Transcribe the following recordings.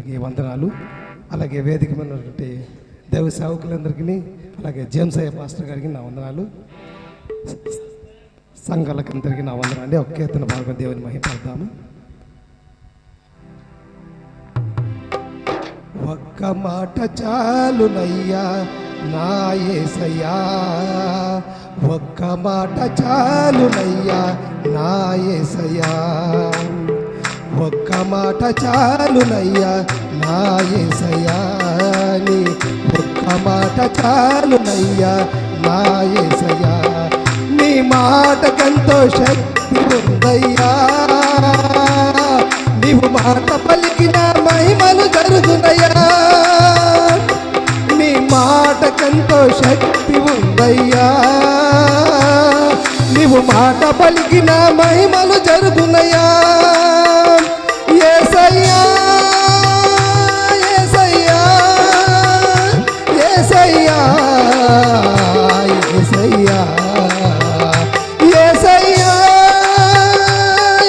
అందరికీ వందనాలు. అలాగే వేదిక మీద ఉన్నటువంటి దైవ సేవకులందరికీ, అలాగే జేమ్స్ అయ్య పాస్టర్ గారికి నా వందనాలు. సంఘాలకు అందరికీ నా వందనాలు. ఒకే ఎత్తున భాగం దేవుని మహిమపడతాము. ఒక్క మాట చాలునయ్యా నా యేసయ్యా, ఒక్క మాట చాలునయ్యా నా యేసయ్యా, ఒక్క మాట చాలునయ్యా నా యేసయ్యా, నీ ఒక్క మాట చాలునయ్యా నా యేసయ్యా, నీ మాటకెంతో శక్తి ఉందయ్యా, నీవు మాట పలికిన మహిమలు జరుగునయ్యా, నీ మాటకెంతో శక్తి ఉందయ్యా, నీవు మాట పలికిన మహిమలు జరుగునయ్యా. యేసయ్యా యేసయ్యా యేసయ్యా యేసయ్యా యేసయ్యా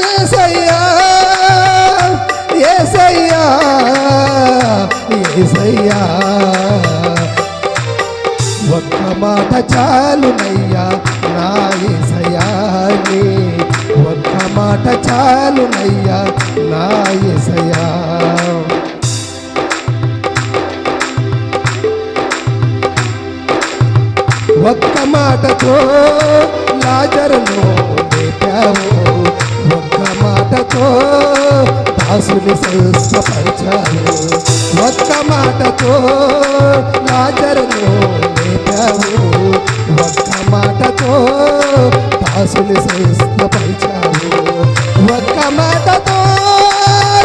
యేసయ్యా యేసయ్యా యేసయ్యా, ఒక్క మాట చాలునయ్యా నా యేసయ్యా, నీ ఒక్క మాట చాలునయ్యా నా యేసయ్యా. ఒక్క మాటతో లాజరును లేపావు, ఒక్క మాటతో దాసుని స్వస్థపరిచావు, ఒక్క మాటతో లాజరును లేపావు, ఒక్క మాటతో దాసుని స్వస్థపరిచావు, ఒక్క మాటతో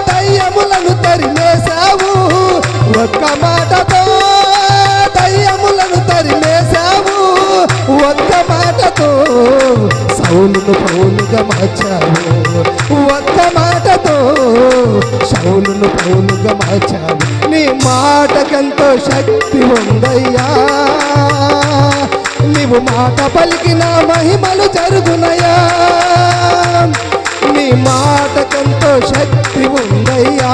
దయ్యములను తరిమేశావు, ఒక్క మాటతో దయ్యములను తరిమేశావు, ఒక్క మాటతో సౌలును పౌలుగా మార్చావు, ఒక్క మాటతో సౌలును పౌలుగా మార్చావు, నీ మాటకెంతో శక్తి ఉందయ్యా, నీవు మాట పలికిన మహిమలు జరుగునయ్యా, నీ మాటకెంతో శక్తి ఉందయ్యా,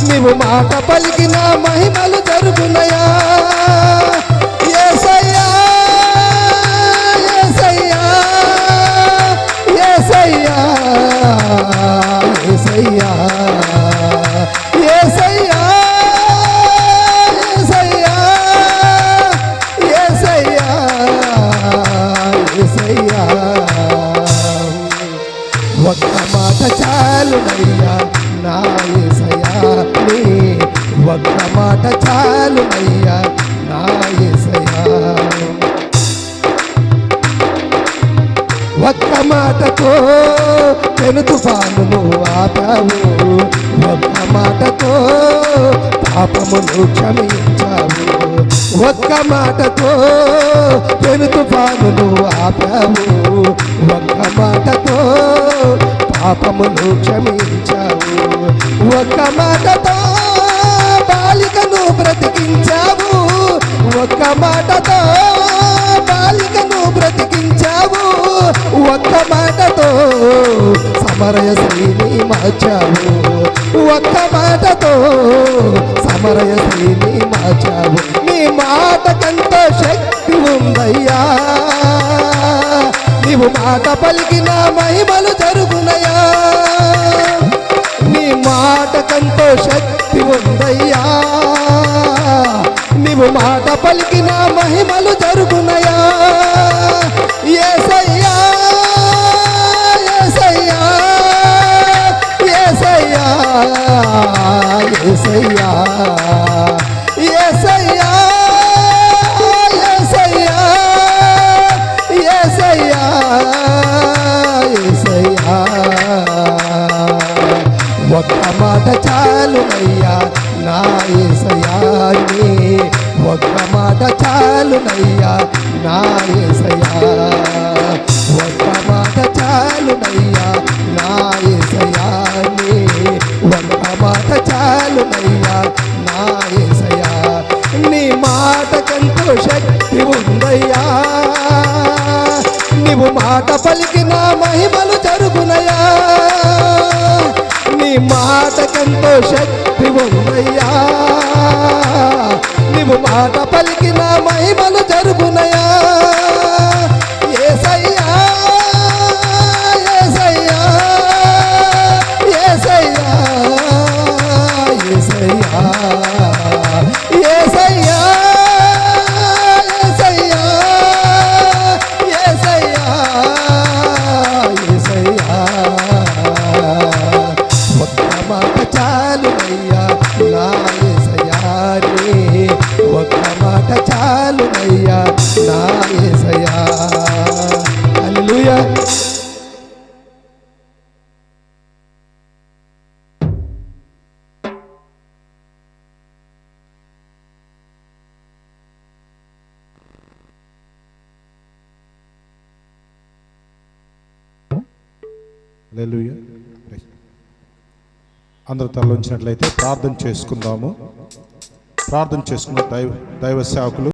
నీవు మాట పలికిన మహిమలు జరుగునయ్యా. యేసయ్యా యేసయ్యా యేసయ్యా యేసయ్యా యేసయ్యా యేసయ్యా యేసయ్యా యేసయ్యా, ఒక్క మాట చాలునయ్యా నా యేసయ్యా, నీ ఒక్క మాట చాలునయ్యా నా యేసయ్యా. ఒక్క మాటతో పెను తుఫానును ఆపావు, ఒక్క మాటతో పాపమును క్షమించావు, ఒక్క మాటతో పెను తుఫానును ఆపావు, ఒక్క మాటతో పాపమును క్షమించావు, ఒక్క మాటతో బాలికను బ్రతికించావు, ఒక్క మాటతో బాలికను బ్రతికించావు, ఒక్క మాటతో సమరయ స్త్రీని మార్చావు, ఒక్క మాటతో సమరయ స్త్రీని మార్చావు, నీ మాటకెంతో శక్తి ఉందయ్యా, నీవు మాట పలికిన మహిమలు జరుగునయ్యా, నీ మాటకెంతో శక్తి ఉందయ్యా, నీవు మాట పలికిన మహిమలు జరుగునయ్యా. యేసయ్యా యేసయ్యా యేసయ్యా యేసయ్యా యేసయ్యా యేసయ్యా యేసయ్యా యేసయ్యా, ఒక్క మాట చాలునయ్యా నా యేసయ్యా, నీ ఒక్క మాట చాలునయ్యా నా యేసయ్యా, ఒక్క మాట చాలునయ్యా నా యేసయ్యా, నీ ఒక్క మాట చాలునయ్యా నా యేసయ్యా, నీ మాటకెంతో శక్తి ఉందయ్యా, నీవు మాట పలికిన మహిమలు జరుగునయ్యా, నీ మాటకెంతో శక్తి ఉందయ్యా, నీవు మాట పలికిన మహిమలు జరుగునయా. యేసయ్యా యేసయ్యా యేసయ్యా యేసయ్యా యేసయ్యా యేసయ్యా యేసయ్యా ఒక్క మాట చాలునయ్యా నా యేసయ్యా నీ ఒక్క మాట చాలునయ్యా నా యేసయ్యా. హల్లెలూయా. హల్లెలూయా. అందరూ తలలోంచినట్లయితే ప్రార్థన చేసుకుందాము. ప్రార్థన చేసుకున్న దైవ సేవకులు